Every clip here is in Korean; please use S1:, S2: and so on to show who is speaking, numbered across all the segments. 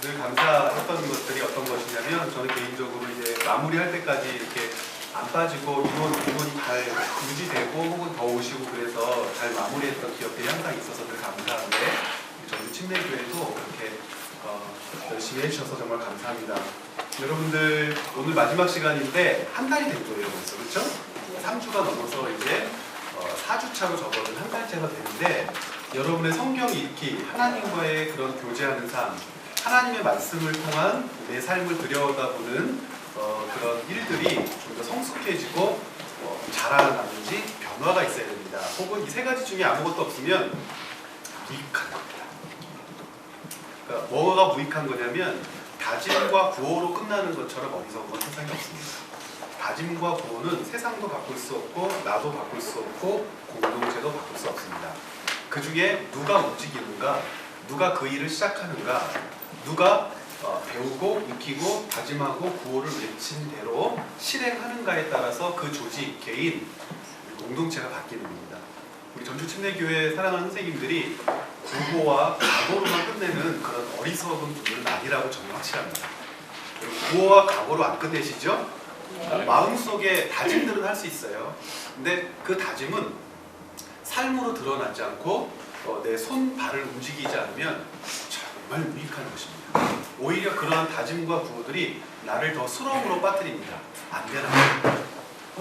S1: 늘 감사했던 것들이 어떤 것이냐면 저는 개인적으로 이제 마무리할 때까지 이렇게 안 빠지고 이론이 잘 유지되고 혹은 더 오시고 그래서 잘 마무리했던 기업들이 항상 있어서 늘 감사한데 저희 침례교회도 그렇게 열심히 해주셔서 정말 감사합니다. 여러분들 오늘 마지막 시간인데 한 달이 된 거예요 벌써, 그렇죠? 3주가 넘어서 이제 4주차로 접어든 한 달째가 되는데 여러분의 성경 읽기, 하나님과의 그런 교제하는 삶, 하나님의 말씀을 통한 내 삶을 들여다보는 그런 일들이 좀 더 성숙해지고 자라나는지 변화가 있어야 됩니다. 혹은 이 세 가지 중에 아무것도 없으면 무익한 겁니다. 그러니까 뭐가 무익한 거냐면 다짐과 구호로 끝나는 것처럼 어리석은 세상에 없습니다. 다짐과 구호는 세상도 바꿀 수 없고 나도 바꿀 수 없고 공동체도 바꿀 수 없습니다. 그 중에 누가 움직이는가, 누가 그 일을 시작하는가, 누가 배우고 익히고 다짐하고 구호를 외친 대로 실행하는가에 따라서 그 조직, 개인, 공동체가 바뀌는 겁니다. 우리 전주침례교회 사랑하는 선생님들이 구호와 각오로만 끝내는 그런 어리석은 분들은 아니라고 저는 확실합니다. 구호와 각오로 안 끝내시죠? 마음속에 다짐들은 할 수 있어요. 근데 그 다짐은 삶으로 드러나지 않고 내 손, 발을 움직이지 않으면 정말 무익한 것입니다. 오히려 그러한 다짐과 구호들이 나를 더 수렁으로 빠뜨립니다. 안 되나?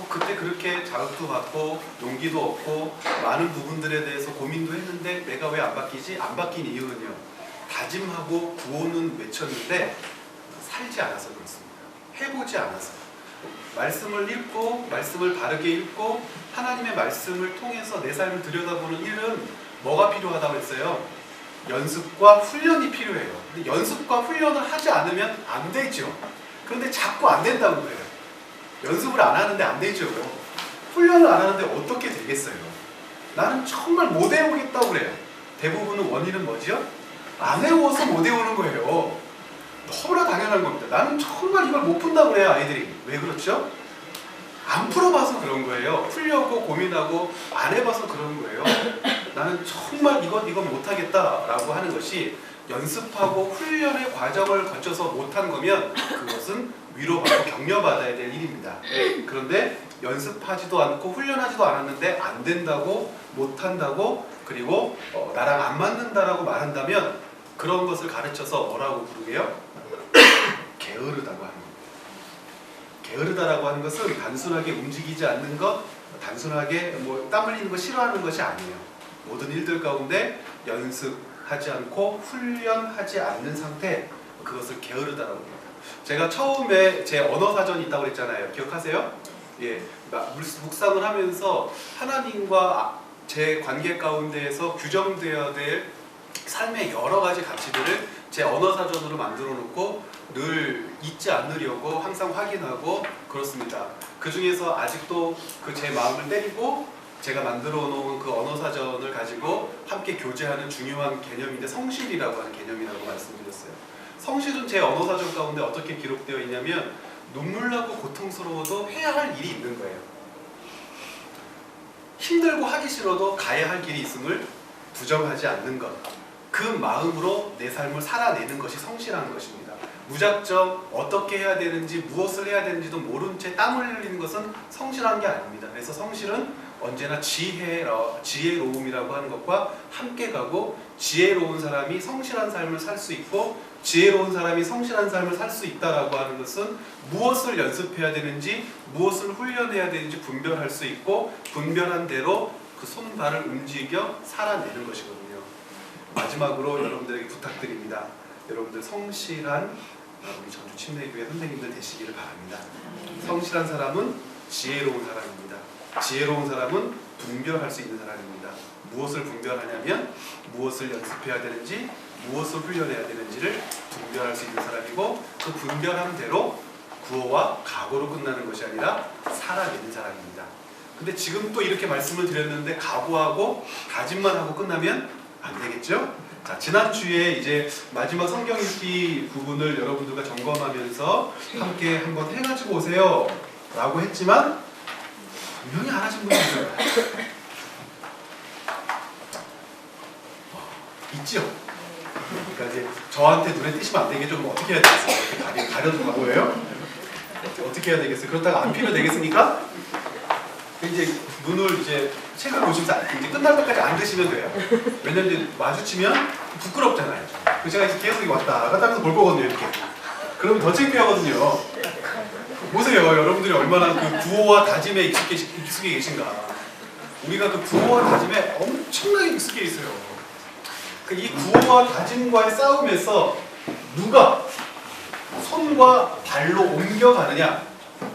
S1: 그때 그렇게 자극도 받고 용기도 얻고 많은 부분들에 대해서 고민도 했는데 내가 왜 안 바뀌지? 안 바뀐 이유는요. 다짐하고 구호는 외쳤는데 살지 않아서 그렇습니다. 해보지 않아서. 말씀을 읽고 말씀을 바르게 읽고 하나님의 말씀을 통해서 내 삶을 들여다보는 일은 뭐가 필요하다고 했어요? 연습과 훈련이 필요해요. 근데 연습과 훈련을 하지 않으면 안 되죠. 그런데 자꾸 안 된다고 그래요. 연습을 안 하는데 안 되죠. 훈련을 안 하는데 어떻게 되겠어요? 나는 정말 못 외우겠다고 그래요. 대부분의 원인은 뭐죠? 안 외워서 못 외우는 거예요. 너무나 당연한 겁니다. 나는 정말 이걸 못 푼다고 그래요, 아이들이. 왜 그렇죠? 안 풀어봐서 그런 거예요. 풀려고 고민하고 안 해봐서 그런 거예요. 나는 정말 이건 못하겠다라고 하는 것이 연습하고 훈련의 과정을 거쳐서 못한 거면 그것은 위로받고 격려받아야 될 일입니다. 그런데 연습하지도 않고 훈련하지도 않았는데 안 된다고, 못한다고, 그리고 나랑 안 맞는다라고 말한다면 그런 것을 가르쳐서 뭐라고 부르게요? 게으르다고 하는 겁니다. 게으르다라고 하는 것은 단순하게 움직이지 않는 것, 단순하게 땀 흘리는 거 싫어하는 것이 아니에요. 모든 일들 가운데 연습하지 않고 훈련하지 않는 상태, 그것을 게으르다라고 합니다. 제가 처음에 제 언어사전이 있다고 그랬잖아요. 기억하세요? 예, 묵상을 하면서 하나님과 제 관계 가운데에서 규정되어야 될 삶의 여러 가지 가치들을 제 언어사전으로 만들어 놓고 늘 잊지 않으려고 항상 확인하고 그렇습니다. 그 중에서 아직도 그 제 마음을 때리고 제가 만들어 놓은 그 언어사전을 가지고 함께 교제하는 중요한 개념인데 성실이라고 하는 개념이라고 말씀드렸어요. 성실은 제 언어사전 가운데 어떻게 기록되어 있냐면 눈물나고 고통스러워도 해야 할 일이 있는 거예요. 힘들고 하기 싫어도 가야 할 길이 있음을 부정하지 않는 것. 그 마음으로 내 삶을 살아내는 것이 성실한 것입니다. 무작정 어떻게 해야 되는지 무엇을 해야 되는지도 모른 채 땀을 흘리는 것은 성실한 게 아닙니다. 그래서 성실은 언제나 지혜로움이라고 하는 것과 함께 가고 지혜로운 사람이 성실한 삶을 살 수 있고 지혜로운 사람이 성실한 삶을 살 수 있다라고 하는 것은 무엇을 연습해야 되는지 무엇을 훈련해야 되는지 분별할 수 있고 분별한 대로 그 손발을 움직여 살아내는 것이거든요. 마지막으로 여러분들에게 부탁드립니다. 여러분들 성실한 우리 전주침례교회 선생님들 되시기를 바랍니다. 성실한 사람은 지혜로운 사람입니다. 지혜로운 사람은 분별할 수 있는 사람입니다. 무엇을 분별하냐면 무엇을 연습해야 되는지 무엇을 훈련해야 되는지를 분별할 수 있는 사람이고 그 분별한 대로 구호와 각오로 끝나는 것이 아니라 살아내는 사람입니다. 근데 지금 또 이렇게 말씀을 드렸는데 각오하고 다짐만 하고 끝나면 안 되겠죠? 자, 지난주에 이제 마지막 성경 읽기 부분을 여러분들과 점검하면서 함께 한번 해가지고 오세요 라고 했지만 분명히 안 하신 분이 있어요. 있죠? 그러니까 이제 저한테 눈에 띄시면 안 되겠죠? 그럼 어떻게 해야 되겠어요? 이렇게 가려주고 뭐예요? 어떻게 해야 되겠어요? 그렇다가 안 피면 되겠습니까? 이제 눈을 이제 책을 보시면서 이제 끝날 때까지 안 드시면 돼요. 왜냐면 이제 마주치면 부끄럽잖아요. 그래서 제가 이제 계속 왔다 갔다 하면서 볼 거거든요, 이렇게. 그러면 더 창피하거든요. 보세요, 여러분들이 얼마나 그 구호와 다짐에 익숙해 계신가. 우리가 그 구호와 다짐에 엄청나게 익숙해 있어요. 이 구호와 다짐과의 싸움에서 누가 손과 발로 옮겨가느냐,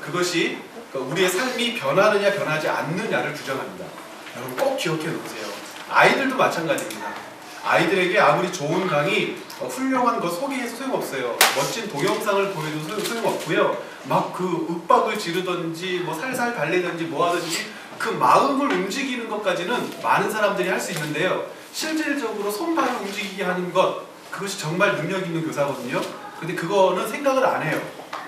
S1: 그것이 우리의 삶이 변하느냐 변하지 않느냐를 규정합니다. 여러분 꼭 기억해 놓으세요. 아이들도 마찬가지입니다. 아이들에게 아무리 좋은 강의, 훌륭한 거 소개해서 소용없어요. 멋진 동영상을 보여줘도 소용없고요. 막 그 윽박을 지르든지 뭐 살살 달래든지 뭐 하든지 그 마음을 움직이는 것까지는 많은 사람들이 할 수 있는데요. 실질적으로 손발을 움직이게 하는 것, 그것이 정말 능력 있는 교사거든요. 근데 그거는 생각을 안 해요.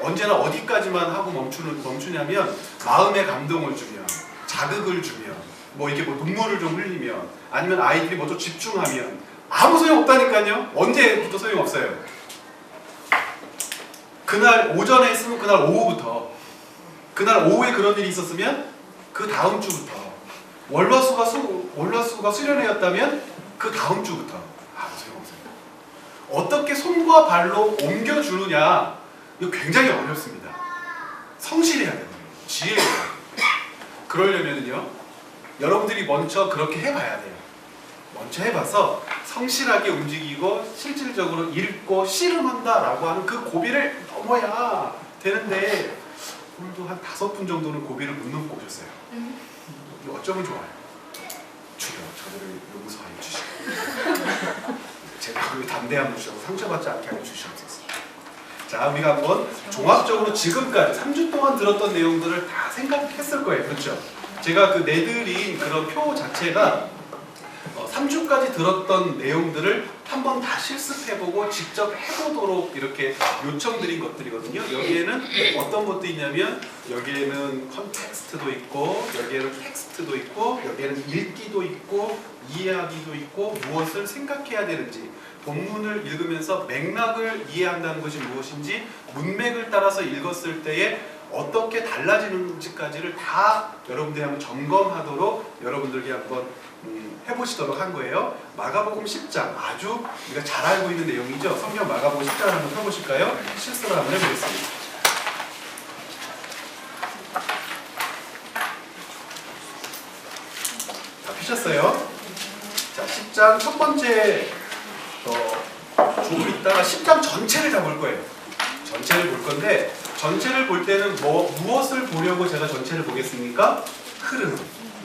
S1: 언제나 어디까지만 하고 멈추냐면 마음의 감동을 주면, 자극을 주면, 뭐 이렇게 뭐 눈물을 좀 흘리면, 아니면 아이들이 뭐 좀 집중하면 아무 소용 없다니까요. 언제부터 소용 없어요? 그날 오전에 했으면 그날 오후부터, 그날 오후에 그런 일이 있었으면 그 다음 주부터, 월화수가 수련회였다면 그 다음 주부터 아무 소용 없어요. 어떻게 손과 발로 옮겨주느냐, 이거 굉장히 어렵습니다. 성실해야 돼요. 지혜해야 돼요. 그러려면요, 여러분들이 먼저 그렇게 해봐야 돼요. 먼저 해봐서 성실하게 움직이고 실질적으로 읽고 씨름한다라고 하는 그 고비를 넘어야 되는데, 오늘도 한 5분 정도는 고비를 못 넘고 오셨어요. 어쩌면 좋아요. 주여, 저들을 용서하여 주시고 제가 그 담대함을 주시고 상처받지 않게 하여 주시옵소서. 자, 우리가 한번 종합적으로 지금까지 3주 동안 들었던 내용들을 다 생각했을 거예요. 그렇죠? 제가 그 내드린 그런 표 자체가 3주까지 들었던 내용들을 한번 다 실습해보고 직접 해보도록 이렇게 요청드린 것들이거든요. 여기에는 어떤 것도 있냐면, 여기에는 컨텍스트도 있고, 여기에는 텍스트도 있고, 여기에는 읽기도 있고, 이해하기도 있고, 무엇을 생각해야 되는지, 본문을 읽으면서 맥락을 이해한다는 것이 무엇인지, 문맥을 따라서 읽었을 때에 어떻게 달라지는지까지를 다 여러분들이 한번 점검하도록 여러분들께 한번 해보시도록 한 거예요. 마가복음 10장, 아주 우리가 잘 알고 있는 내용이죠. 성경 마가복음 10장을 한번 펴보실까요? 실수를 한번 해보겠습니다. 다 피셨어요? 자, 10장 첫 번째 조를 있다가 10장 전체를 다 볼 거예요. 전체를 볼 건데, 전체를 볼 때는 무엇을 보려고 제가 전체를 보겠습니까? 흐름,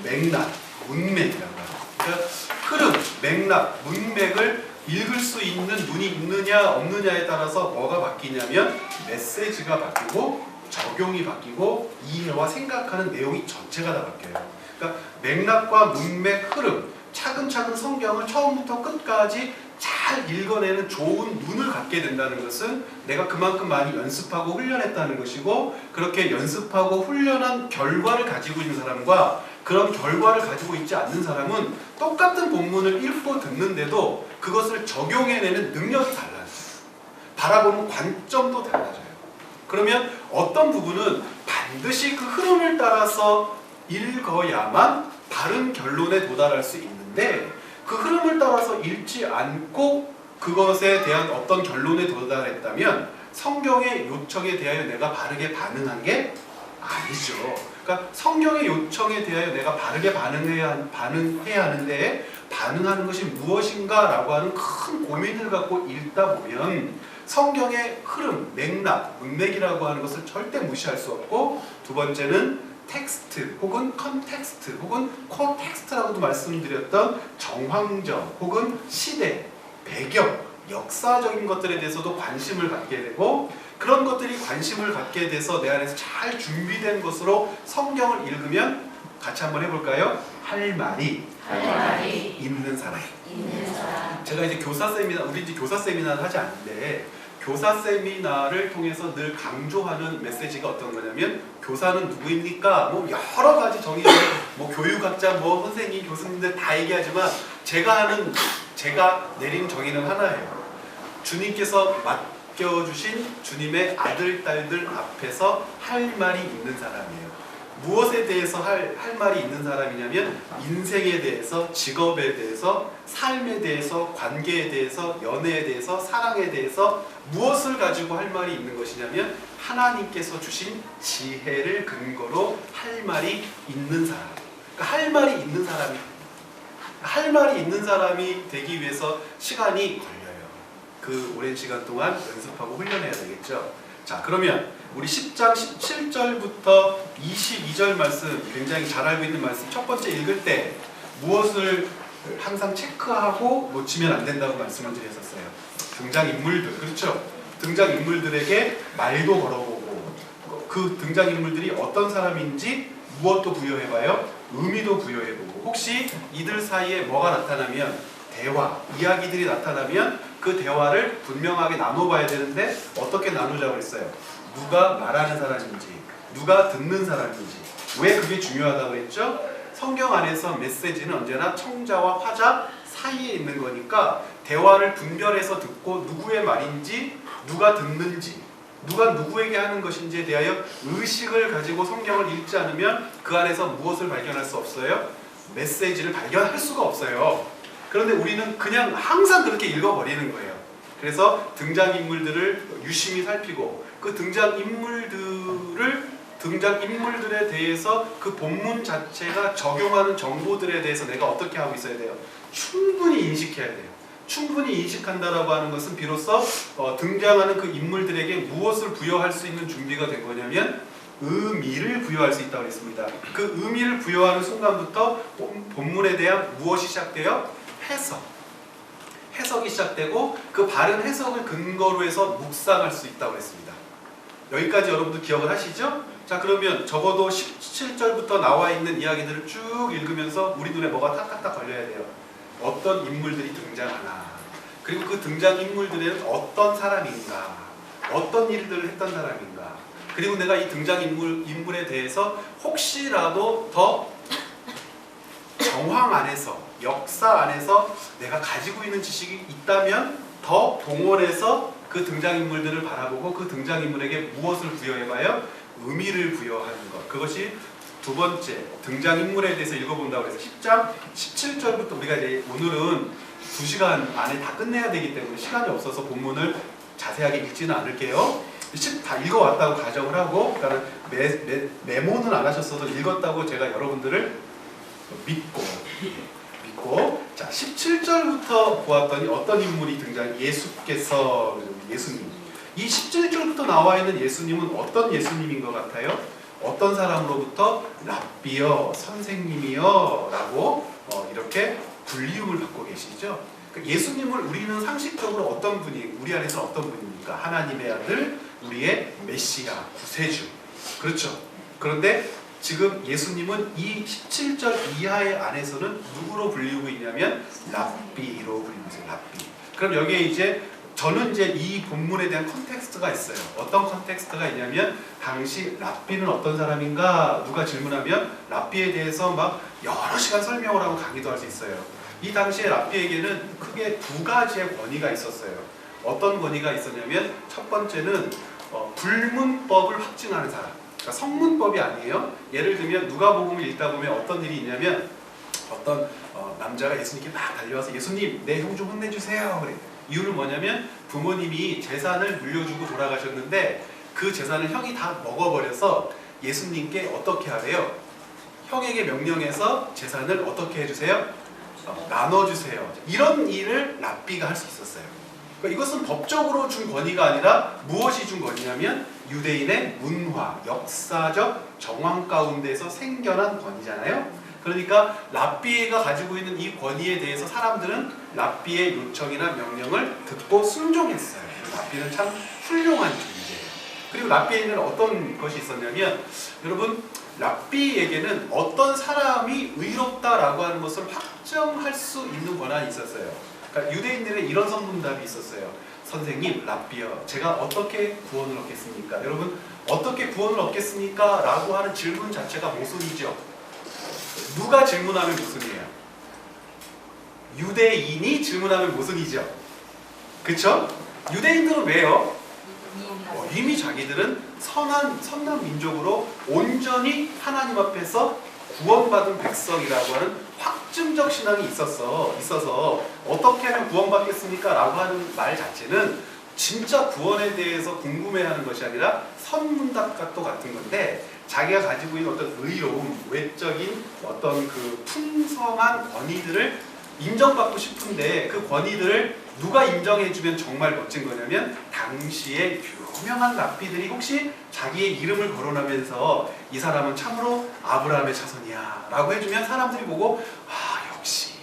S1: 맥락, 문맥이라고 합니다. 그러니까 흐름, 맥락, 문맥을 읽을 수 있는 눈이 있느냐 없느냐에 따라서 뭐가 바뀌냐면 메시지가 바뀌고 적용이 바뀌고 이해와 생각하는 내용이 전체가 다 바뀌어요. 그러니까 맥락과 문맥, 흐름, 차근차근 성경을 처음부터 끝까지 잘 읽어내는 좋은 눈을 갖게 된다는 것은 내가 그만큼 많이 연습하고 훈련했다는 것이고, 그렇게 연습하고 훈련한 결과를 가지고 있는 사람과 그런 결과를 가지고 있지 않는 사람은 똑같은 본문을 읽고 듣는데도 그것을 적용해내는 능력이 달라져요. 바라보는 관점도 달라져요. 그러면 어떤 부분은 반드시 그 흐름을 따라서 읽어야만 바른 결론에 도달할 수 있는데, 그 흐름을 따라서 읽지 않고 그것에 대한 어떤 결론에 도달했다면 성경의 요청에 대하여 내가 바르게 반응한 게 아니죠. 그러니까 성경의 요청에 대하여 내가 바르게 반응해야 하는데, 반응하는 것이 무엇인가 라고 하는 큰 고민을 갖고 읽다 보면 성경의 흐름, 맥락, 문맥이라고 하는 것을 절대 무시할 수 없고, 두 번째는 텍스트 혹은 컨텍스트 혹은 코텍스트라고도 말씀드렸던 정황적 혹은 시대, 배경, 역사적인 것들에 대해서도 관심을 갖게 되고, 그런 것들이 관심을 갖게 돼서 내 안에서 잘 준비된 것으로 성경을 읽으면 같이 한번 해볼까요? 할 말이 있는 사람. 제가 이제 교사 세미나, 우리 이제 교사 세미나를 하지 않는데, 교사 세미나를 통해서 늘 강조하는 메시지가 어떤 거냐면, 교사는 누구입니까? 뭐 여러 가지 정의를 뭐 교육학자, 뭐 선생님, 교수님들 다 얘기하지만 제가 내린 정의는 하나예요. 주님께서 맡겨주신 주님의 아들, 딸들 앞에서 할 말이 있는 사람이에요. 무엇에 대해서 할 말이 있는 사람이냐면 인생에 대해서, 직업에 대해서, 삶에 대해서, 관계에 대해서, 연애에 대해서, 사랑에 대해서 무엇을 가지고 할 말이 있는 것이냐면 하나님께서 주신 지혜를 근거로 할 말이 있는 사람. 그러니까 할 말이 있는 사람이 되기 위해서 시간이 걸려요. 그 오랜 시간 동안 연습하고 훈련해야 되겠죠. 자, 그러면 우리 10장 17절부터 22절 말씀, 굉장히 잘 알고 있는 말씀, 첫 번째 읽을 때 무엇을 항상 체크하고 놓치면 안 된다고 말씀을 드렸었어요. 등장인물들, 그렇죠? 등장인물들에게 말도 걸어보고 그 등장인물들이 어떤 사람인지 무엇도 부여해봐요. 의미도 부여해보고, 혹시 이들 사이에 뭐가 나타나면, 대화, 이야기들이 나타나면 그 대화를 분명하게 나눠봐야 되는데 어떻게 나누자고 했어요? 누가 말하는 사람인지, 누가 듣는 사람인지. 왜 그게 중요하다고 했죠? 성경 안에서 메시지는 언제나 청자와 화자 사이에 있는 거니까 대화를 분별해서 듣고 누구의 말인지, 누가 듣는지, 누가 누구에게 하는 것인지에 대하여 의식을 가지고 성경을 읽지 않으면 그 안에서 무엇을 발견할 수 없어요? 메시지를 발견할 수가 없어요. 그런데 우리는 그냥 항상 그렇게 읽어버리는 거예요. 그래서 등장인물들을 유심히 살피고 그 등장인물들에 대해서 그 본문 자체가 적용하는 정보들에 대해서 내가 어떻게 하고 있어야 돼요? 충분히 인식해야 돼요. 충분히 인식한다라고 하는 것은 비로소 등장하는 그 인물들에게 무엇을 부여할 수 있는 준비가 된 거냐면 의미를 부여할 수 있다고 했습니다. 그 의미를 부여하는 순간부터 본문에 대한 무엇이 시작돼요? 해석이 시작되고 그 바른 해석을 근거로 해서 묵상할 수 있다고 했습니다. 여기까지 여러분들 기억을 하시죠? 자, 그러면 적어도 17절부터 나와 있는 이야기들을 쭉 읽으면서 우리 눈에 뭐가 탁탁탁 걸려야 돼요. 어떤 인물들이 등장하나, 그리고 그 등장인물들은 어떤 사람인가, 어떤 일들을 했던 사람인가, 그리고 내가 이 등장인물에 대해서 혹시라도 더 정황 안에서, 역사 안에서 내가 가지고 있는 지식이 있다면 더 동원해서 그 등장인물들을 바라보고 그 등장인물에게 무엇을 부여해봐요? 의미를 부여하는 것. 그것이 두 번째, 등장인물에 대해서 읽어본다고 해서 10장 17절부터 우리가 이제 오늘은 2시간 안에 다 끝내야 되기 때문에 시간이 없어서 본문을 자세하게 읽지는 않을게요. 다 읽어왔다고 가정을 하고, 그러니까 메모는 안 하셨어도 읽었다고 제가 여러분들을 믿고 자, 17절부터 보았더니 어떤 인물이 예수께서, 예수님. 이 17절부터 나와 있는 예수님은 어떤 예수님인 것 같아요? 어떤 사람으로부터 랍비여, 선생님이여 라고 이렇게 불리움을 받고 계시죠. 예수님을 우리는 상식적으로 어떤 분이, 우리 안에서 어떤 분입니까? 하나님의 아들, 우리의 메시아, 구세주. 그렇죠. 그런데 지금 예수님은 이 17절 이하의 안에서는 누구로 불리우고 있냐면 랍비로 불리고 있어요. 랍비. 그럼 여기에 이제 저는 이제 이 본문에 대한 컨텍스트가 있어요. 어떤 컨텍스트가 있냐면 당시 랍비는 어떤 사람인가 누가 질문하면 랍비에 대해서 막 여러 시간 설명을 하고 강의도 할 수 있어요. 이 당시에 랍비에게는 크게 두 가지의 권위가 있었어요. 어떤 권위가 있었냐면 첫 번째는 불문법을 확증하는 사람. 그러니까 성문법이 아니에요. 예를 들면 누가복음을 읽다 보면 어떤 일이 있냐면 어떤 남자가 예수님께 막 달려와서 예수님 내 형 좀 혼내주세요. 그래. 이유는 뭐냐면 부모님이 재산을 물려주고 돌아가셨는데 그 재산을 형이 다 먹어버려서 예수님께 어떻게 하래요? 형에게 명령해서 재산을 어떻게 해주세요? 나눠주세요. 이런 일을 랍비가 할 수 있었어요. 그러니까 이것은 법적으로 준 권위가 아니라 무엇이 준 권위냐면 유대인의 문화, 역사적 정황 가운데서 생겨난 권위잖아요. 그러니까 랍비가 가지고 있는 이 권위에 대해서 사람들은 랍비의 요청이나 명령을 듣고 순종했어요. 랍비는 참 훌륭한 존재예요. 그리고 랍비에는 어떤 것이 있었냐면 여러분, 랍비에게는 어떤 사람이 의롭다라고 하는 것을 확정할 수 있는 권한이 있었어요. 그러니까 유대인들의 이런 선문답이 있었어요. 선생님, 랍비여, 제가 어떻게 구원을 얻겠습니까? 여러분, 어떻게 구원을 얻겠습니까? 라고 하는 질문 자체가 모순이죠. 누가 질문하면 모순이에요? 유대인이 질문하면 모순이죠. 그쵸? 유대인들은 왜요? 이미 자기들은 선한 민족으로 온전히 하나님 앞에서 구원받은 백성이라고 하는 확증적 신앙이 있어서 어떻게 하면 구원받겠습니까? 라고 하는 말 자체는 진짜 구원에 대해서 궁금해하는 것이 아니라 선문답과 같은 건데, 자기가 가지고 있는 어떤 의로움, 외적인 어떤 그 풍성한 권위들을 인정받고 싶은데, 그 권위들을 누가 인정해주면 정말 멋진 거냐면, 당시에 유명한 랍비들이 혹시 자기의 이름을 거론하면서 이 사람은 참으로 아브라함의 자손이야 라고 해주면 사람들이 보고 역시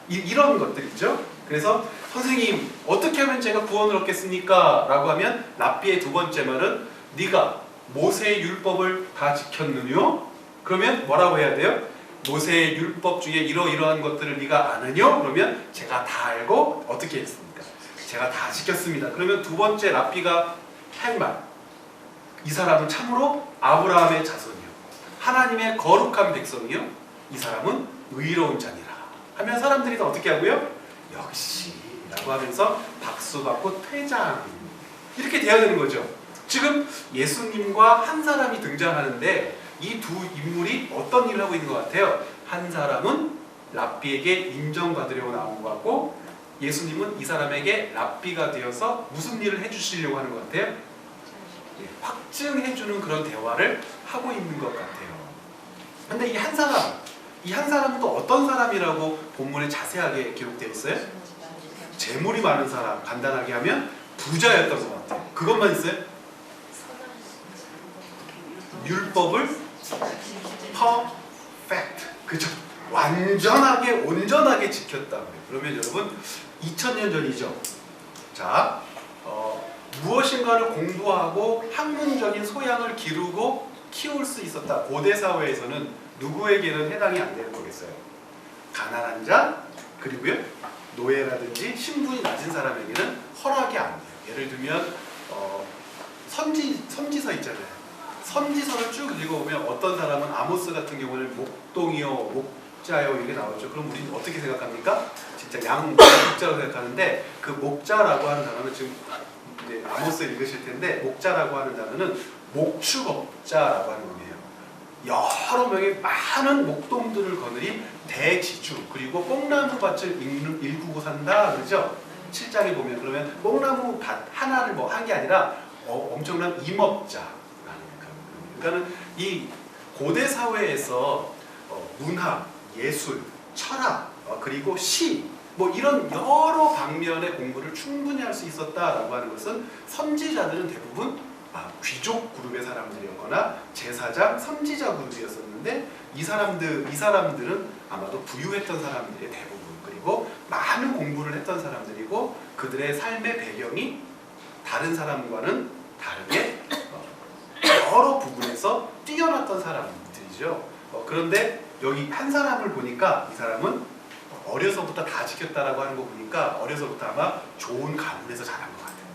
S1: 이런 것들이죠. 그래서 선생님 어떻게 하면 제가 구원을 얻겠습니까? 라고 하면 랍비의 두 번째 말은 네가 모세의 율법을 다 지켰느뇨? 그러면 뭐라고 해야 돼요? 모세의 율법 중에 이러이러한 것들을 네가 아느뇨? 그러면 제가 다 알고 어떻게 했습니까? 제가 다 지켰습니다. 그러면 두 번째 랍비가 할 말, 이 사람은 참으로 아브라함의 자손이요, 하나님의 거룩한 백성이요, 이 사람은 의로운 자니라 하면 사람들이 다 어떻게 하고요? 역시 라고 하면서 박수받고 퇴장, 이렇게 돼야 되는 거죠. 지금 예수님과 한 사람이 등장하는데 이 두 인물이 어떤 일을 하고 있는 것 같아요? 한 사람은 랍비에게 인정받으려고 나온 것 같고, 예수님은 이 사람에게 랍비가 되어서 무슨 일을 해주시려고 하는 것 같아요? 확증해주는 그런 대화를 하고 있는 것 같아요. 근데 이 한 사람은 또 어떤 사람이라고 본문에 자세하게 기록되어 있어요? 재물이 많은 사람, 간단하게 하면 부자였던 것 같아요. 그것만 있어요? 율법을 perfect, 그죠? 온전하게 지켰다. 그러면 여러분 2000년 전이죠. 자, 무엇인가를 공부하고 학문적인 소양을 기르고 키울 수 있었다. 고대 사회에서는 누구에게는 해당이 안 되는 거겠어요? 가난한 자, 그리고요 노예라든지 신분이 낮은 사람에게는 허락이 안 돼요. 예를 들면 선지서 있잖아요. 선지서를 쭉 읽어보면 어떤 사람은 아모스 같은 경우는 목동이요, 목자요 이게 나오죠. 그럼 우리는 어떻게 생각합니까? 진짜 목자라고 생각하는데, 그 목자라고 하는 단어는 지금 이제 아모스 읽으실 텐데, 목자라고 하는 단어는 목축업자라고 하는 의미예요. 여러 명의 많은 목동들을 거느린 대지주, 그리고 뽕나무 밭을 일구고 산다 그러죠. 7장에 보면 그러면 뽕나무 밭 하나를 한 게 아니라 엄청난 임업자. 그러니까는 이 고대 사회에서 문학, 예술, 철학, 그리고 시, 이런 여러 방면의 공부를 충분히 할 수 있었다라고 하는 것은 선지자들은 대부분 귀족 그룹의 사람들이었거나 제사장, 선지자 그룹이었었는데, 이 사람들은 아마도 부유했던 사람들의 대부분, 그리고 많은 공부를 했던 사람들이고, 그들의 삶의 배경이 다른 사람과는 다르게 여러 부분에서 뛰어났던 사람들이죠. 그런데 여기 한 사람을 보니까 이 사람은 어려서부터 다 지켰다라고 하는 거 보니까 어려서부터 아마 좋은 가문에서 자란 것 같아요.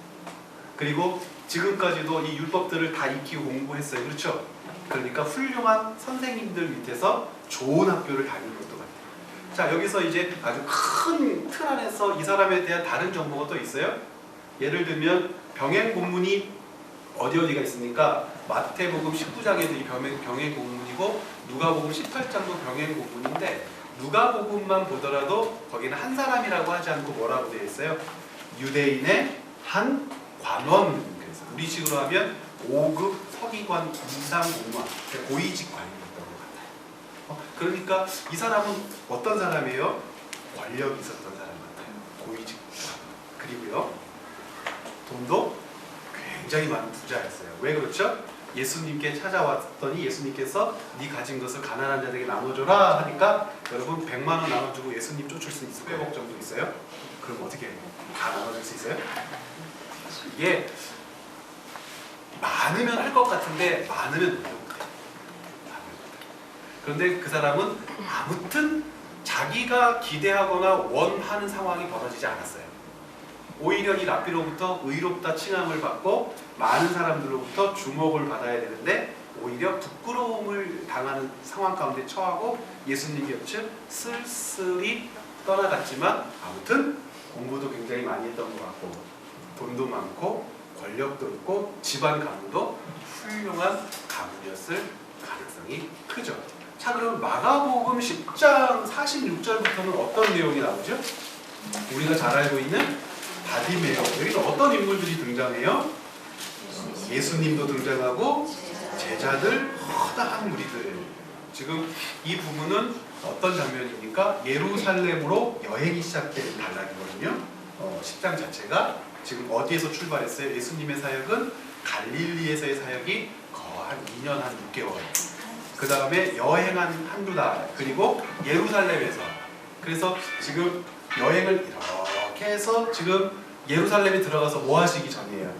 S1: 그리고 지금까지도 이 율법들을 다 익히고 공부했어요. 그렇죠? 그러니까 훌륭한 선생님들 밑에서 좋은 학교를 다닌 것도 같아요. 자, 여기서 이제 아주 큰 틀 안에서 이 사람에 대한 다른 정보가 또 있어요. 예를 들면 병행 본문이 어디가 있습니까? 마태복음 19장에도 이 병행 본문이고, 누가복음 18장도 병행 본문인데, 누가복음만 보더라도 거기는 한 사람이라고 하지 않고 뭐라고 되어 있어요? 유대인의 한 관원. 그래서 우리식으로 하면 5급 서기관 이상 공무원, 고위직 관리였던 것 같아요. 그러니까 이 사람은 어떤 사람이에요? 권력이 있었던 사람 같아요. 고위직. 그리고요 돈도 굉장히 많은 부자였어요. 왜 그렇죠? 예수님께 찾아왔더니 예수님께서 네 가진 것을 가난한 자들에게 나눠줘라 하니까, 여러분 100만 원 나눠주고 예수님 쫓을 수 있을 100억 정도 있어요? 그럼 어떻게 해요? 다 나눠줄 수 있어요? 이게 많으면 할 것 같은데 많으면 못해요. 그런데 그 사람은 아무튼 자기가 기대하거나 원하는 상황이 벌어지지 않았어요. 오히려 이 랍비로부터 의롭다 칭함을 받고 많은 사람들로부터 주목을 받아야 되는데, 오히려 부끄러움을 당하는 상황 가운데 처하고 예수님 곁을 쓸쓸히 떠나갔지만, 아무튼 공부도 굉장히 많이 했던 것 같고, 돈도 많고 권력도 있고 집안 가문도 훌륭한 가문이었을 가능성이 크죠. 자, 그럼 마가복음 10장 46절부터는 어떤 내용이 나오죠? 우리가 잘 알고 있는 바디메오. 여기는 어떤 인물들이 등장해요? 예수님도 등장하고 제자들, 허다한 무리들. 지금 이 부분은 어떤 장면입니까? 예루살렘으로 여행이 시작된 단락이거든요. 10장 자체가 지금 어디에서 출발했어요? 예수님의 사역은 갈릴리에서의 사역이 한 2년 한 6개월. 그 다음에 여행한 한두 달. 그리고 예루살렘에서. 그래서 지금 여행을 이렇게 해서 지금 예루살렘에 들어가서 뭐 하시기 전이에요?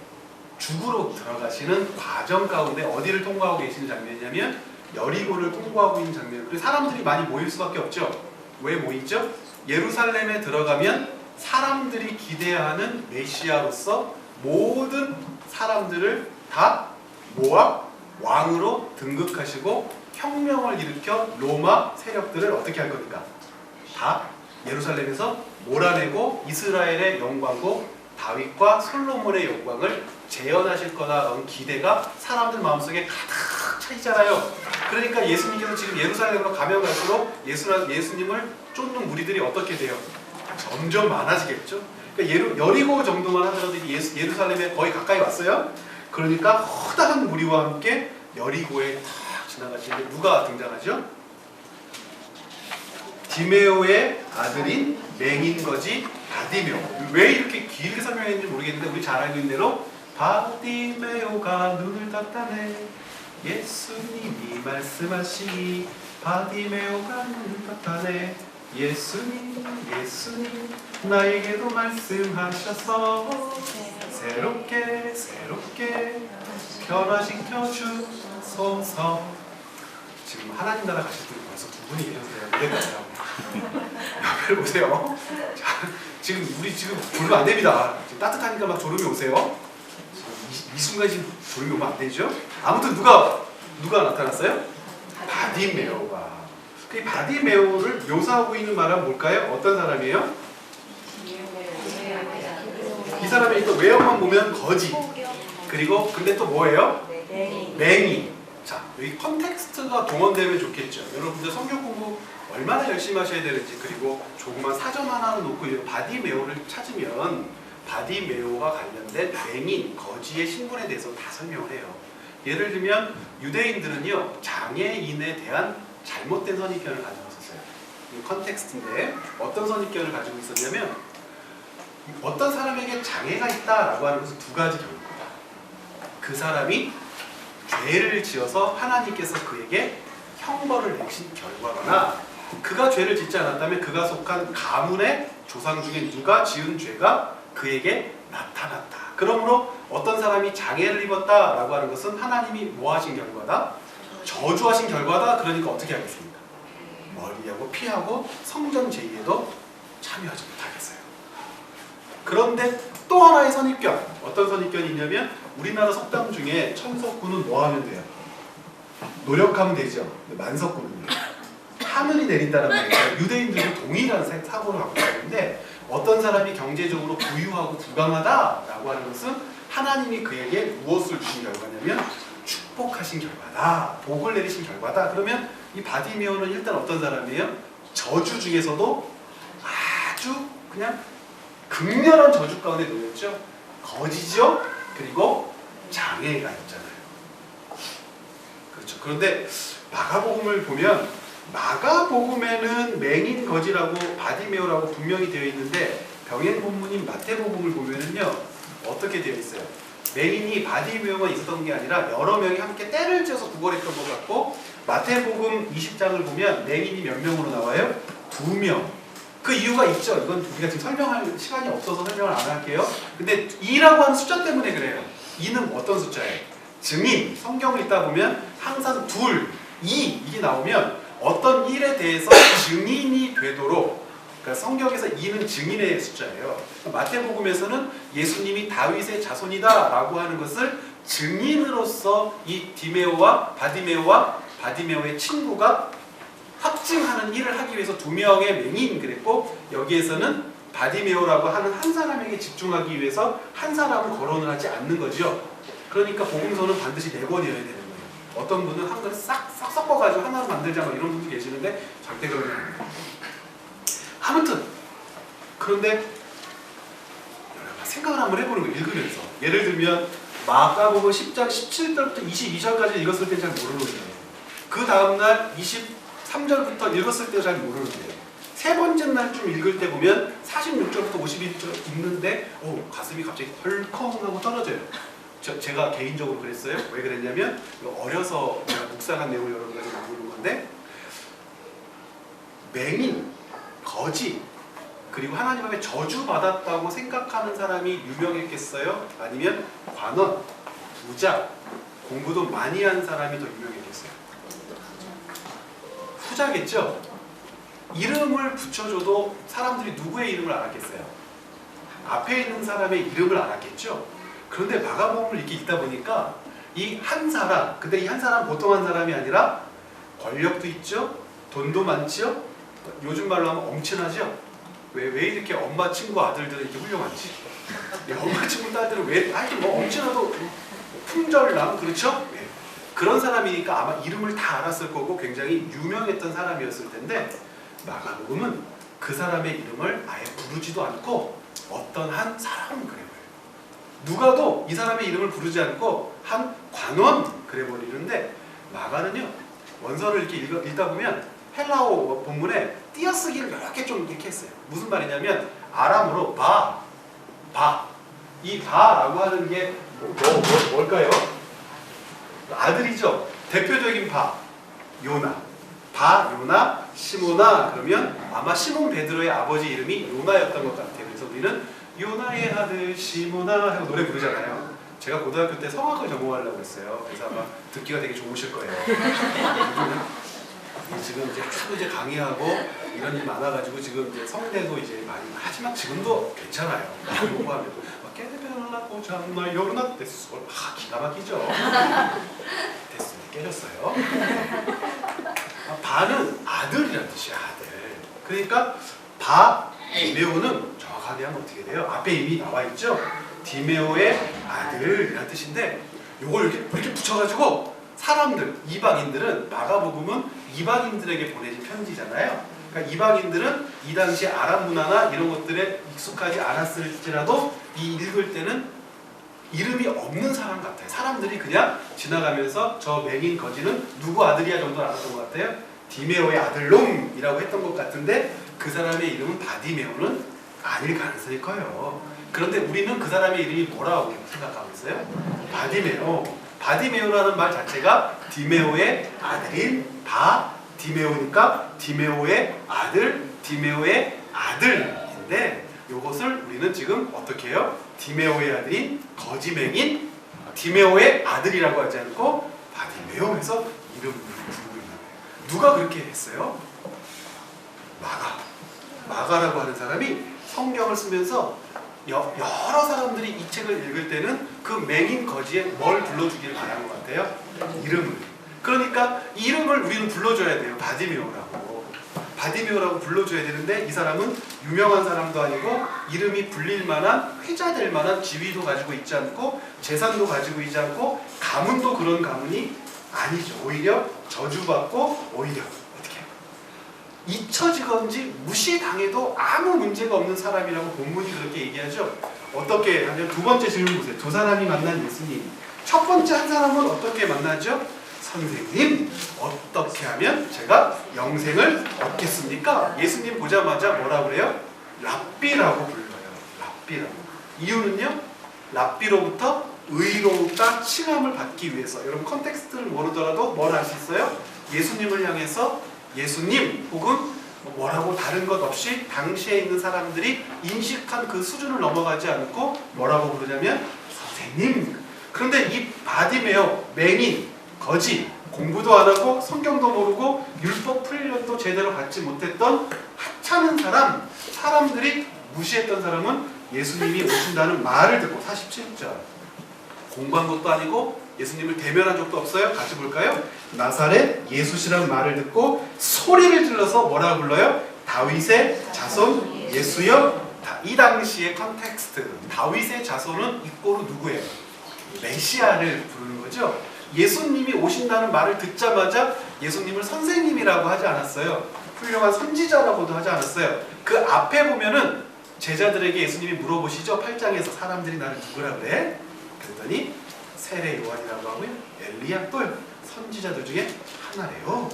S1: 죽으로 들어가시는 과정 가운데 어디를 통과하고 계시는 장면이냐면 여리고를 통과하고 있는 장면. 그래서 사람들이 많이 모일 수밖에 없죠. 왜 모이죠? 예루살렘에 들어가면 사람들이 기대하는 메시아로서 모든 사람들을 다 모아 왕으로 등극하시고 혁명을 일으켜 로마 세력들을 어떻게 할 겁니까? 다 예루살렘에서 몰아내고 이스라엘의 영광고 다윗과 솔로몬의 영광을 재현하실 거다라는 기대가 사람들 마음속에 가득 차 있잖아요. 그러니까 예수님께서 지금 예루살렘으로 가면 갈수록 예수님을 쫓는 무리들이 어떻게 돼요? 점점 많아지겠죠. 그러니까 여리고 정도만 하더라도 예루살렘에 거의 가까이 왔어요. 그러니까 허다한 무리와 함께 여리고에 탁 지나가시는데 누가 등장하죠? 디메오의 아들인 맹인거지 바디메오. 왜 이렇게 길게 설명했는지 모르겠는데 우리 잘 알고 있는 대로 바디메오가 눈을 떴다네. 예수님이 말씀하시니 바디메오가 눈을 떴다네. 예수님 나에게도 말씀하셔서 새롭게 변화시켜 주소서. 지금 하나님 나라 가실 분이 벌써 두 분이 계셨어요. 무대까지라고. 옆을 보세요. 자, 우리 졸으면 안 됩니다. 지금 따뜻하니까 막 졸음이 오세요. 이 순간 지금 졸음이 오면 안 되죠. 아무튼 누가 나타났어요? 바디메오가. 그 바디메오를 묘사하고 있는 말은 뭘까요? 어떤 사람이에요? 이 사람의 또 외형만 보면 거지. 그리고 근데 또 뭐예요? 맹인. 자, 여기 컨텍스트가 동원되면 좋겠죠. 여러분들 성경 공부 얼마나 열심히 하셔야 되는지, 그리고 조그만 사전 하나를 놓고 바디메오를 찾으면 바디메오와 관련된 맹인, 거지의 신분에 대해서 다 설명을 해요. 예를 들면 유대인들은요, 장애인에 대한 잘못된 선입견을 가지고 있었어요. 이 컨텍스트인데 어떤 선입견을 가지고 있었냐면, 어떤 사람에게 장애가 있다라고 하는 것은 두 가지 경우입니다. 그 사람이 죄를 지어서 하나님께서 그에게 형벌을 내신 결과거나, 그가 죄를 짓지 않았다면 그가 속한 가문의 조상 중에 누가 지은 죄가 그에게 나타났다. 그러므로 어떤 사람이 장애를 입었다라고 하는 것은 하나님이 뭐 하신 결과다? 저주하신 결과다. 그러니까 어떻게 하겠습니까? 멀리하고 피하고 성전 제의에도 참여하지 못하겠어요. 그런데 또 하나의 선입견, 어떤 선입견이 있냐면, 우리나라 속담 중에 천석구는 뭐 하면 돼요? 노력하면 되죠. 만석구는요, 하늘이 내린다는 말이에요. 유대인들도 동일한 사고를 갖고 있는데, 어떤 사람이 경제적으로 부유하고 부강하다라고 하는 것은 하나님이 그에게 무엇을 주신 결과냐면 축복하신 결과다, 복을 내리신 결과다. 그러면 이 바디메오는 일단 어떤 사람이에요? 저주 중에서도 아주 그냥 극렬한 저주 가운데 놓였죠. 거지죠. 그리고 장애가 있잖아요. 그렇죠. 그런데 마가복음을 보면, 마가복음에는 맹인 거지라고 바디메오라고 분명히 되어 있는데, 병행 본문인 마태복음을 보면은요, 어떻게 되어 있어요? 맹인이 바디메오만 있었던 게 아니라 여러 명이 함께 때를 지어서 구걸했던 것 같고, 마태복음 20장을 보면 맹인이 몇 명으로 나와요? 2명. 그 이유가 있죠. 이건 우리가 지금 설명할 시간이 없어서 설명을 안 할게요. 근데 2라고 하는 숫자 때문에 그래요. 2는 어떤 숫자예요? 증인. 성경을 읽다 보면 항상 2, 2 이게 나오면 어떤 일에 대해서 증인이 되도록, 그러니까 성경에서 2는 증인의 숫자예요. 마태복음에서는 예수님이 다윗의 자손이다 라고 하는 것을 증인으로서 이 디메오와 바디메오의 친구가 확증하는 일을 하기 위해서 2명의 맹인 그랬고, 여기에서는 바디메오라고 하는 한 사람에게 집중하기 위해서 한 사람을 거론을 하지 않는 거죠. 그러니까 복음서는 반드시 4권이어야 되는 거예요. 어떤 분은 한 권을 싹 섞어가지고 하나로 만들자 막 이런 분도 계시는데 절대 그러면 안 돼요. 아무튼 그런데 여러분 생각을 한번 해보는 거예요. 읽으면서. 예를 들면 마가복음 10장 17절부터 22절까지 읽었을 때 잘 모르는 거예요. 그 다음날 23절부터 읽었을 때 잘 모르는 거예요. 세 번째 날쯤 읽을 때 보면 46절부터 51절 읽는데 가슴이 갑자기 덜컹하고 떨어져요. 제가 개인적으로 그랬어요. 왜 그랬냐면 어려서 제가 묵상한 내용을 여러분까지 나누는 건데 맹인, 거지, 그리고 하나님 앞에 저주받았다고 생각하는 사람이 유명했겠어요? 아니면 관원, 부자, 공부도 많이 한 사람이 더 유명했겠어요? 후자겠죠? 이름을 붙여줘도 사람들이 누구의 이름을 알았겠어요? 앞에 있는 사람의 이름을 알았겠죠? 그런데 마가복음을 이렇게 읽다 보니까 이 한 사람, 근데 이 한 사람 보통 한 사람이 아니라 권력도 있죠? 돈도 많죠? 요즘 말로 하면 엄친하죠? 왜 이렇게 엄마 친구 아들들은 이렇게 훌륭하지? 엄마 친구 딸들은 왜 뭐 엄친하도 품절남 그렇죠? 네. 그런 사람이니까 아마 이름을 다 알았을 거고 굉장히 유명했던 사람이었을 텐데 마가복음은 그 사람의 이름을 아예 부르지도 않고 어떤 한 사람은 그래버려요. 누가도 이 사람의 이름을 부르지 않고 한 관원 그래버리는데 마가는요 원서를 이렇게 읽다 보면 헬라어 본문에 띄어쓰기를 여러 개 좀 이렇게 했어요. 무슨 말이냐면 아람어로 이 바라고 하는 게 뭘까요? 아들이죠. 대표적인 요나. 요나, 시모나 그러면 아마 시몬 베드로의 아버지 이름이 요나였던 것 같아요. 그래서 우리는 요나의 아들 시모나 하고 노래 부르잖아요. 제가 고등학교 때 성악을 전공하려고 했어요. 그래서 아마 듣기가 되게 좋으실 거예요. 지금 이제 강의하고 이런 일 많아가지고 지금 이제 성대도 이제 많이 하지만 지금도 괜찮아요. 공부하면 깨달라고 정말 요나 됐어. 기가 막히죠. 됐어요. 깨졌어요. 바는 아들이라는 뜻이야. 아들. 그러니까 디메오는 정확하게 하면 어떻게 돼요? 앞에 이미 나와 있죠. 디메오의 아들이라는 뜻인데 요걸 이렇게 붙여가지고 사람들, 이방인들은 마가복음은 이방인들에게 보내진 편지잖아요. 그러니까 이방인들은 이 당시 아랍 문화나 이런 것들에 익숙하지 않았을지라도 이 읽을 때는 이름이 없는 사람 같아요. 사람들이 그냥 지나가면서 저 맹인 거지는 누구 아들이야 정도 알았던 것 같아요. 디메오의 아들놈이라고 했던 것 같은데 그 사람의 이름은 바디메오는 아닐 가능성이 커요. 그런데 우리는 그 사람의 이름이 뭐라고 생각하고 있어요? 바디메오라는 말 자체가 디메오의 아들인 디메오니까 디메오의 아들인데 이것을 우리는 지금 어떻게 해요? 디메오의 아들인 거지맹인 디메오의 아들이라고 하지 않고 바디메오 해서 이름을 부르고 있는 거예요. 누가 그렇게 했어요? 마가라고 하는 사람이 성경을 쓰면서 여러 사람들이 이 책을 읽을 때는 그 맹인 거지에 뭘 불러주기를 바라는 것 같아요? 이름을. 그러니까 이름을 우리는 불러줘야 돼요. 바디메오라고 불러줘야 되는데 이 사람은 유명한 사람도 아니고 이름이 불릴 만한 회자될 만한 지위도 가지고 있지 않고 재산도 가지고 있지 않고 가문도 그런 가문이 아니죠. 오히려 저주받고 오히려 어떻게 잊혀지건지 무시당해도 아무 문제가 없는 사람이라고 본문이 그렇게 얘기하죠. 어떻게 하면 두 번째 질문 보세요. 두 사람이 만난 예수님. 첫 번째 한 사람은 어떻게 만나죠? 선생님, 어떻게 하면 제가 영생을 얻겠습니까? 예수님 보자마자 뭐라 그래요? 랍비라고 불러요. 랍비라고. 이유는요? 랍비로부터 의로우다 칭함을 받기 위해서. 여러분 컨텍스트를 모르더라도 뭘 할 수 있어요? 예수님을 향해서 예수님 혹은 뭐라고 다른 것 없이 당시에 있는 사람들이 인식한 그 수준을 넘어가지 않고 뭐라고 부르냐면 선생님. 그런데 이 바디메오, 맹인, 거지, 공부도 안 하고 성경도 모르고 율법 훈련도 제대로 받지 못했던 하찮은 사람들이 무시했던 사람은 예수님이 오신다는 말을 듣고 47절 공부한 것도 아니고 예수님을 대면한 적도 없어요. 같이 볼까요? 나사렛 예수시란 말을 듣고 소리를 질러서 뭐라 불러요? 다윗의 자손 예수여 이 당시의 컨텍스트, 다윗의 자손은 이꼬로 누구예요? 메시아를 부르는 거죠. 예수님이 오신다는 말을 듣자마자 예수님을 선생님이라고 하지 않았어요. 훌륭한 선지자라고도 하지 않았어요. 그 앞에 보면은 제자들에게 예수님이 물어보시죠. 8장에서 사람들이 나를 누구라 그래? 그랬더니 세례 요한이라고 하고요. 엘리야 또 선지자들 중에 하나래요.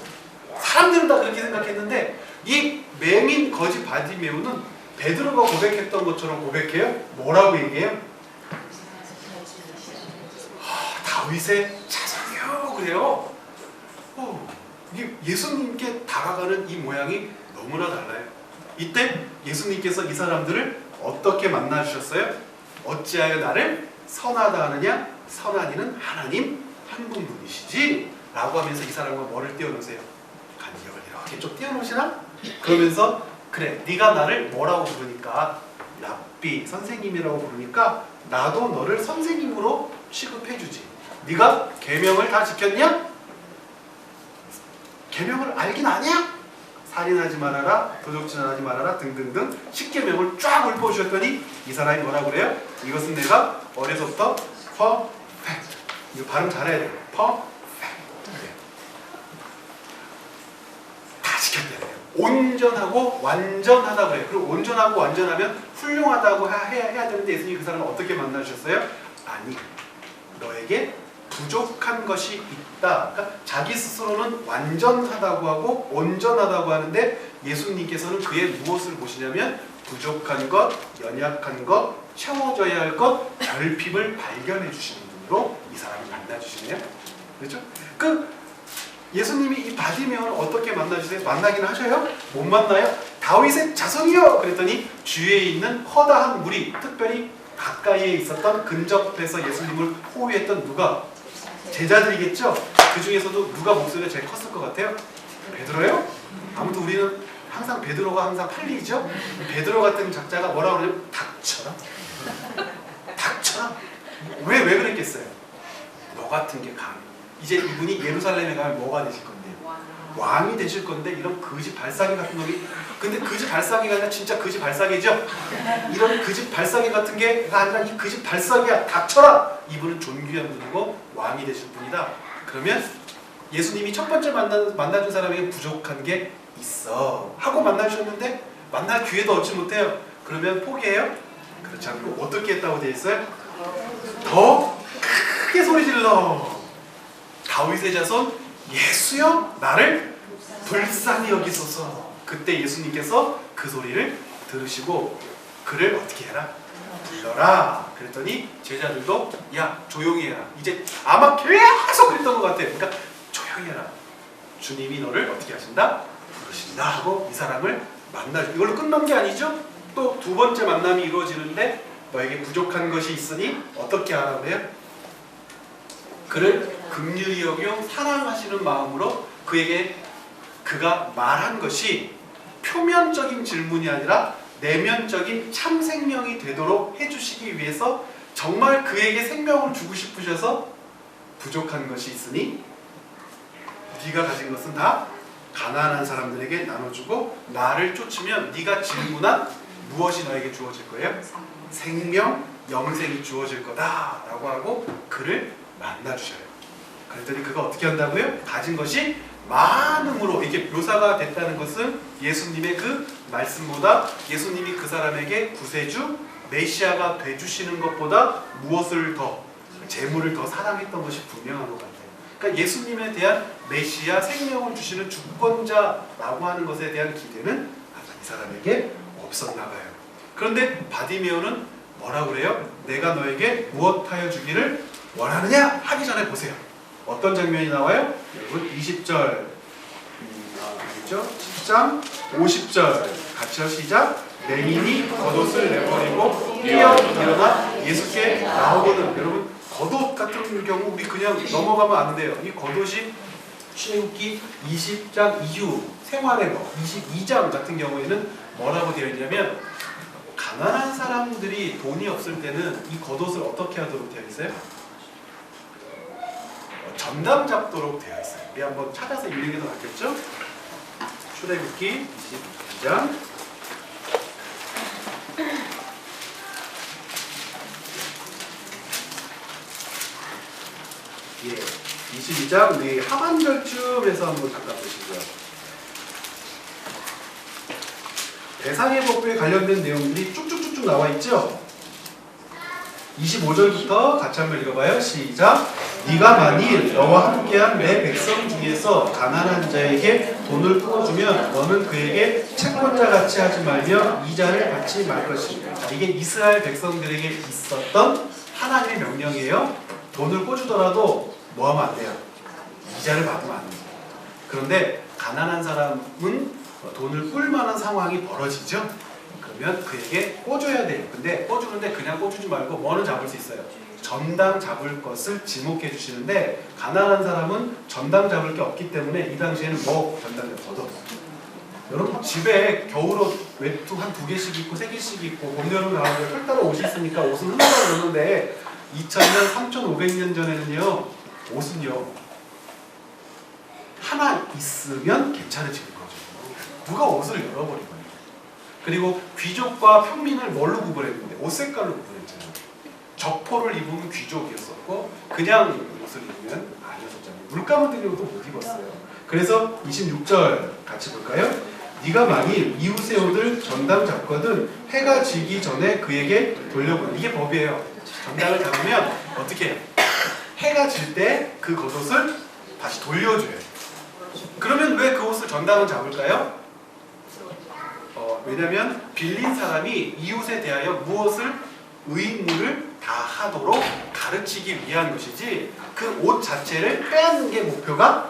S1: 사람들은 다 그렇게 생각했는데 이 맹인 거지 바디메오는 베드로가 고백했던 것처럼 고백해요. 뭐라고 얘기해요? 다윗의 자손이요 그래요. 이게 예수님께 다가가는 이 모양이 너무나 달라요. 이때 예수님께서 이 사람들을 어떻게 만나주셨어요? 어찌하여 나를 선하다 하느냐? 선한 이는 하나님 한 분뿐이시지 라고 하면서 이 사람과 뭐를 띄워놓으세요? 간격을 이렇게 좀 띄워놓으시나? 그러면서 그래 네가 나를 뭐라고 부르니까 랍비 선생님이라고 부르니까 나도 너를 선생님으로 취급해주지. 네가 계명을 다 지켰냐? 계명을 알긴 아냐? 살인하지 말아라, 도적질하지 말아라 등등등 10계명을 쫙 읊어주셨더니 이 사람이 뭐라고 그래요? 이것은 내가 어려서부터 perfect, 이거 발음 잘해야 돼요. perfect, 다 지켰대요. 온전하고 완전하다고 해요. 그리고 온전하고 완전하면 훌륭하다고 해야 되는데 예수님이 그 사람을 어떻게 만나주셨어요? 아니, 너에게 부족한 것이 있다. 그러니까 자기 스스로는 완전하다고 하고 온전하다고 하는데 예수님께서는 그의 무엇을 보시냐면 부족한 것, 연약한 것, 채워져야 할 것, 결핍을 발견해 주시는 분으로 이 사람을 만나주시네요. 그렇죠? 예수님이 이 바디메오를 어떻게 만나주세요? 만나긴 하셔요? 못 만나요? 다윗의 자손이요! 그랬더니 주위에 있는 허다한 무리, 특별히 가까이에 있었던 근접해서 예수님을 호위했던 누가? 제자들이겠죠? 그 중에서도 누가 목소리가 제일 컸을 것 같아요? 베드로요? 아무튼 우리는 항상 베드로가 항상 팔리죠? 베드로 같은 작자가 뭐라고 그러냐면 닥쳐라. 닥쳐라. 왜 그랬겠어요? 너 같은 게 감히. 이제 이분이 예루살렘에 가면 뭐가 되실 건데요? 왕이 되실 건데 이런 거지 발사기 같은 놈이, 근데 거지 발사기가 아니라 진짜 거지 발사기죠? 이런 거지 발사기 같은 게가 아니라 이 거지 발사기야. 닥쳐라! 이분은 존귀한 분이고 왕이 되실 분이다. 그러면 예수님이 첫 번째 만나준 사람에게 부족한 게 있어 하고 만나주셨는데 만날 기회도 얻지 못해요. 그러면 포기해요? 그렇지 않고 어떻게 했다고 되어 있어요? 더 크게 소리 질러. 다윗의 자손 예수여 나를 불쌍히 여기소서. 그때 예수님께서 그 소리를 들으시고 그를 어떻게 해라? 불러라. 그랬더니 제자들도 야 조용히 해라. 이제 아마 계속 그랬던 것 같아요. 그러니까 조용히 해라. 주님이 너를 어떻게 하신다? 부르신다 하고 이 사람을 만나죠. 이걸로 끝난 게 아니죠. 또 두 번째 만남이 이루어지는데 너에게 부족한 것이 있으니 어떻게 하라고 해요? 그를 긍휼히 여겨 사랑하시는 마음으로 그에게 그가 말한 것이 표면적인 질문이 아니라 내면적인 참 생명이 되도록 해주시기 위해서 정말 그에게 생명을 주고 싶으셔서 부족한 것이 있으니 네가 가진 것은 다 가난한 사람들에게 나눠주고 나를 쫓으면 네가 질문한 무엇이 너에게 주어질 거예요? 생명, 영생이 주어질 거다 라고 하고 그를 만나주셔요. 그랬더니 그가 어떻게 한다고요? 가진 것이 많음으로 이렇게 묘사가 됐다는 것은 예수님의 그 말씀보다 예수님이 그 사람에게 구세주, 메시아가 돼주시는 것보다 무엇을 더, 재물을 더 사랑했던 것이 분명한 것 같아요. 그러니까 예수님에 대한 메시아, 생명을 주시는 주권자라고 하는 것에 대한 기대는 이 사람에게 없었나 봐요. 그런데 바디메오는 뭐라 그래요? 내가 너에게 무엇하여 주기를 원하느냐? 하기 전에 보세요. 어떤 장면이 나와요? 여러분 20절 아니죠? 10장 50절 같이 할 시작. 맹인이 겉옷을 내버리고 뛰어 일어나 예수께 나오거든. 여러분 겉옷 같은 경우 우리 그냥 넘어가면 안 돼요. 이 겉옷이 출애굽기 20장 이후 생활의 것 22장 같은 경우에는 뭐라고 되어 있냐면 가난한 사람들이 돈이 없을 때는 이 겉옷을 어떻게 하도록 되어 있어요? 전담 잡도록 되어 있어요. 우리 한번 찾아서 읽는 게 더 낫겠죠? 출애굽기 22장
S2: 22장 우리 하반절쯤에서 한번 잠깐 보시고요. 대상의 법부에 관련된 내용들이 쭉쭉쭉쭉 나와 있죠. 25절부터 같이 한번 읽어봐요. 시작. 네가 만일 너와 함께한 내 백성 중에서 가난한 자에게 돈을 풀어주면 너는 그에게 채권자 같이 하지 말며 이자를 받지 말 것이다. 이게 이스라엘 백성들에게 있었던 하나님의 명령이에요. 돈을 꿔주더라도 뭐 하면 안 돼요? 이자를 받으면 안 돼요. 그런데 가난한 사람은 돈을 꿀 만한 상황이 벌어지죠. 그러면 그에게 꿔줘야 돼요. 근데 꿔주는데 그냥 꿔주지 말고 뭐는 잡을 수 있어요? 전당 잡을 것을 지목해 주시는데 가난한 사람은 전당 잡을 게 없기 때문에 이 당시에는 뭐 전당 잡아도 여러분 집에 겨울옷 외투 한 2개씩 입고 3개씩 입고 봄, 여름 나오면 털 따라 옷이 있으니까 옷은 흔들어 놓는데 2000년, 3500년 전에는요 옷은요 하나 있으면 괜찮아지는 거죠. 누가 옷을 열어버리거든요. 그리고 귀족과 평민을 뭘로 구분했는데 옷 색깔로 구분했잖아요. 적포를 입으면 귀족이었었고 그냥 옷을 입으면 아니었었잖아요. 물감을 들인 옷도 못 입었어요. 그래서 26절 같이 볼까요? 네가 만일 이웃의 옷을 전당 잡거든 해가 지기 전에 그에게 돌려보내. 이게 법이에요. 전당을 잡으면 어떻게 해요? 해가 질 때 그 겉옷을 다시 돌려줘요. 그러면 왜 그 옷을 전당은 잡을까요? 왜냐면 빌린 사람이 이웃에 대하여 무엇을 의무를 다 하도록 가르치기 위한 것이지 그 옷 자체를 빼앗는 게 목표가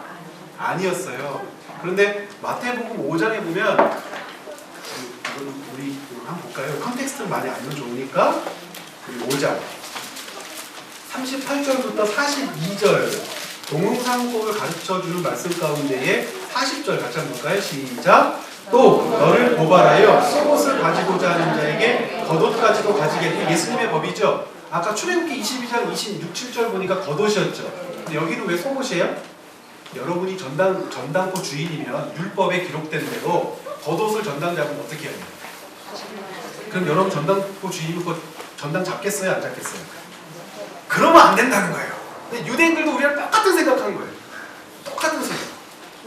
S2: 아니었어요. 그런데 마태복음 5장에 보면 우리 한번 볼까요? 컨텍스트를 많이 알면 좋으니까 우리 5장 38절부터 42절 동응상법을 가르쳐주는 말씀 가운데에 40절 같이 한번 볼까요? 시작! 또 너를 고발하여 속옷을 가지고자 하는 자에게 겉옷까지도 가지게 해. 예수님의 법이죠. 아까 출애굽기 22장 26, 7절 보니까 겉옷이었죠. 근데 여기는 왜 속옷이에요? 여러분이 전당포 주인이면 율법에 기록된 대로 겉옷을 전당 잡으면 어떻게 해요? 그럼 여러분 전당포 주인이면 그 전당 잡겠어요? 안 잡겠어요? 그러면 안 된다는 거예요. 근데 유대인들도 우리랑 똑같은 생각한 거예요. 똑같은 생각.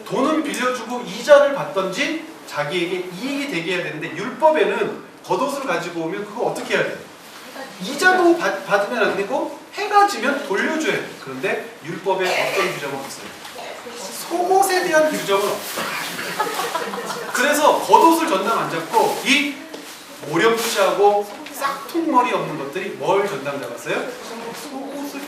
S2: 돈은 빌려주고 이자를 받던지 자기에게 이익이 되게 해야 되는데 율법에는 겉옷을 가지고 오면 그거 어떻게 해야 돼요? 이자도 받으면 안 되고 해가 지면 돌려줘야 돼요. 그런데 율법에 어떤 규정은 없어요. 속옷에 대한 규정은 없어요. 그래서 겉옷을 전당 안 잡고 이 모렴치하고 싹퉁머리 없는 것들이 뭘 전당 잡았어요? 속옷을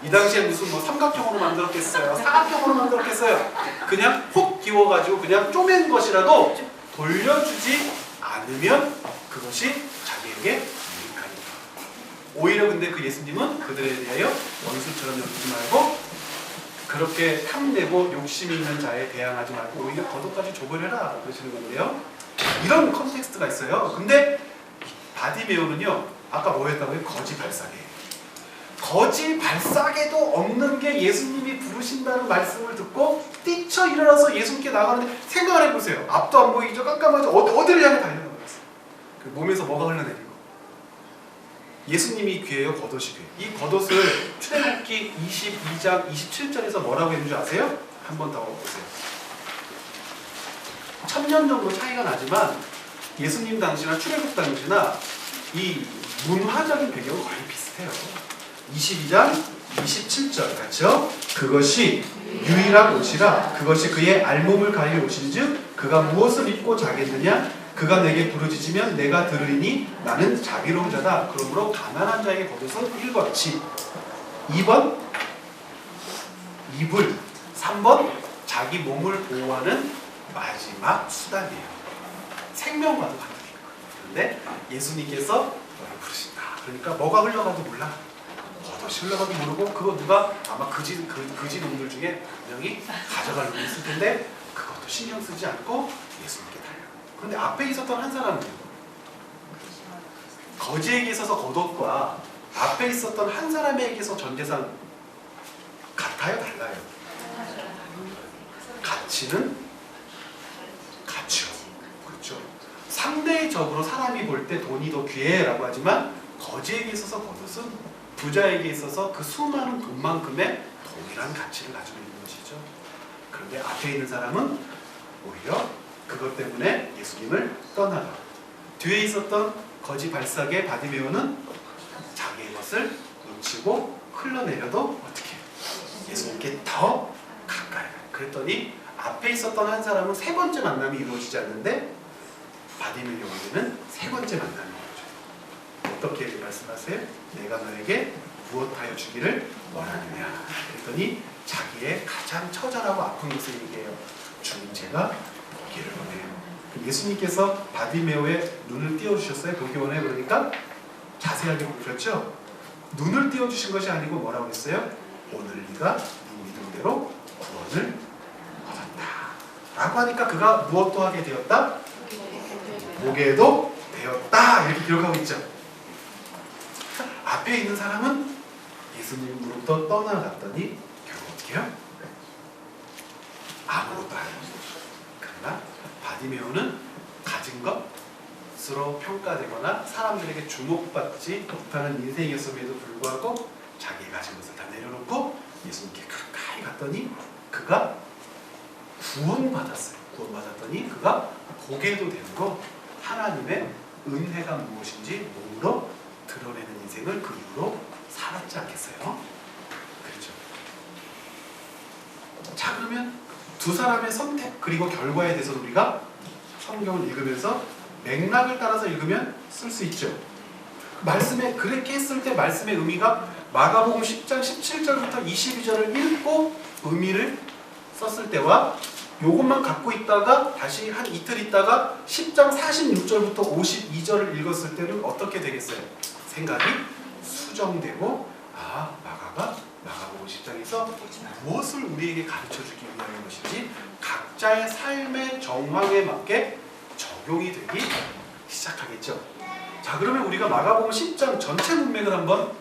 S2: 이 당시에 무슨 뭐 삼각형으로 만들었겠어요? 사각형으로 만들었겠어요? 그냥 콕 끼워가지고 그냥 쪼맨 것이라도 돌려주지 않으면 그것이 자기에게 유익하니까. 오히려 근데 그 예수님은 그들에 대하여 원수처럼 여기지 말고 그렇게 탐내고 욕심이 있는 자에 대항하지 말고 오히려 겉옷까지 줘버려라 그러시는 건데요. 이런 컨텍스트가 있어요. 근데 바디메오는요 아까 뭐 했다고요? 거지 발사계. 거지 발사계도 없는 게 예수님이 부르신다는 말씀을 듣고 뛰쳐 일어나서 예수님께 나가는데 생각을 해보세요. 앞도 안 보이죠? 깜깜하죠? 어디를 향해 달려나가겠어요? 그 몸에서 뭐가 흘러내리고 예수님이 귀해요? 겉옷이 귀해요? 이 겉옷을 출애굽기 22장 27절에서 뭐라고 했는지 아세요? 한 번 더 보세요. 1000년 정도 차이가 나지만 예수님 당시나 출애굽 당시나 이 문화적인 배경은 거의 비슷해요. 22장 27절 같이요. 그것이 유일한 옷이라 그것이 그의 알몸을 가릴 옷인즉 그가 무엇을 입고 자겠느냐 그가 내게 부르짖으면 내가 들으리니 나는 자비로운 자다. 그러므로 가난한 자에게 겉옷은 1번치 2번 이불 3번 자기 몸을 보호하는 마지막 수단이에요. 생명과도 같은 거예요. 그런데 예수님께서 너를 부르신다. 그러니까 뭐가 흘러가도 몰라. 겉옷이 흘러가도 모르고 그거 누가 아마 그지 놈들 중에 분명히 가져갈 놈이 있을 텐데 그것도 신경 쓰지 않고 예수님께 달려. 그런데 앞에 있었던 한 사람은 거지에게 있어서 겉옷과 앞에 있었던 한 사람에게서 전재산 같아요? 달라요? 가치는 가치요. 그렇죠. 상대적으로 사람이 볼 때 돈이 더 귀해라고 하지만 거지에게 있어서 겉옷은 부자에게 있어서 그 수많은 돈만큼의 동일한 가치를 가지고 있는 것이죠. 그런데 앞에 있는 사람은 오히려 그것 때문에 예수님을 떠나가. 뒤에 있었던 거지 발사계 바디메오는 자기의 것을 놓치고 흘러내려도 어떻게 예수님께 더 가까이 가요. 그랬더니 앞에 있었던 한 사람은 세 번째 만남이 이루어지지 않는데 바디메오에게는 세 번째 만남이 이루어져요. 어떻게 말씀하세요? 내가 너에게 무엇하여 주기를 원하느냐. 그랬더니 자기의 가장 처절하고 아픈 것을 얘기해요. 주님, 제가 보기를 원해요. 예수님께서 바디메오의 눈을 띄워주셨어요. 보기 원해요. 그러니까 자세하게 보셨죠? 눈을 띄워주신 것이 아니고 뭐라고 했어요? 오늘 네가 네 믿음대로 구원을 얻었다 라고 하니까 그가 무엇도 하게 되었다? 보게도 되었다. 이렇게 기록하고 있죠. 앞에 있는 사람은 예수님으로부터 떠나갔더니 결국 어떻게 해요? 아무것도 안 해요. 그러나 바디메오는 가진 것으로 평가되거나 사람들에게 주목받지 못하는 인생이었음에도 불구하고 자기가 가진 것을 다 내려놓고 예수님께 가까이 갔더니 그가 구원받았어요. 구원받았더니 그가 보게도 되고 하나님의 은혜가 무엇인지 몸으로 드러내는 인생을 그 이후로 살았지 않겠어요? 그렇죠. 자, 그러면 두 사람의 선택 그리고 결과에 대해서 우리가 성경을 읽으면서 맥락을 따라서 읽으면 쓸 수 있죠. 말씀에 그렇게 했을 때 말씀의 의미가 마가복음 10장 17절부터 22절을 읽고 의미를 썼을 때와 요것만 갖고 있다가 다시 한 이틀 있다가 10장 46절부터 52절을 읽었을 때는 어떻게 되겠어요? 생각이 수정되고 마가가 마가복음 10장에서 무엇을 우리에게 가르쳐주기 위한 것인지 각자의 삶의 정황에 맞게 적용이 되기 시작하겠죠. 자, 그러면 우리가 마가복음 10장 전체 문맥을 한번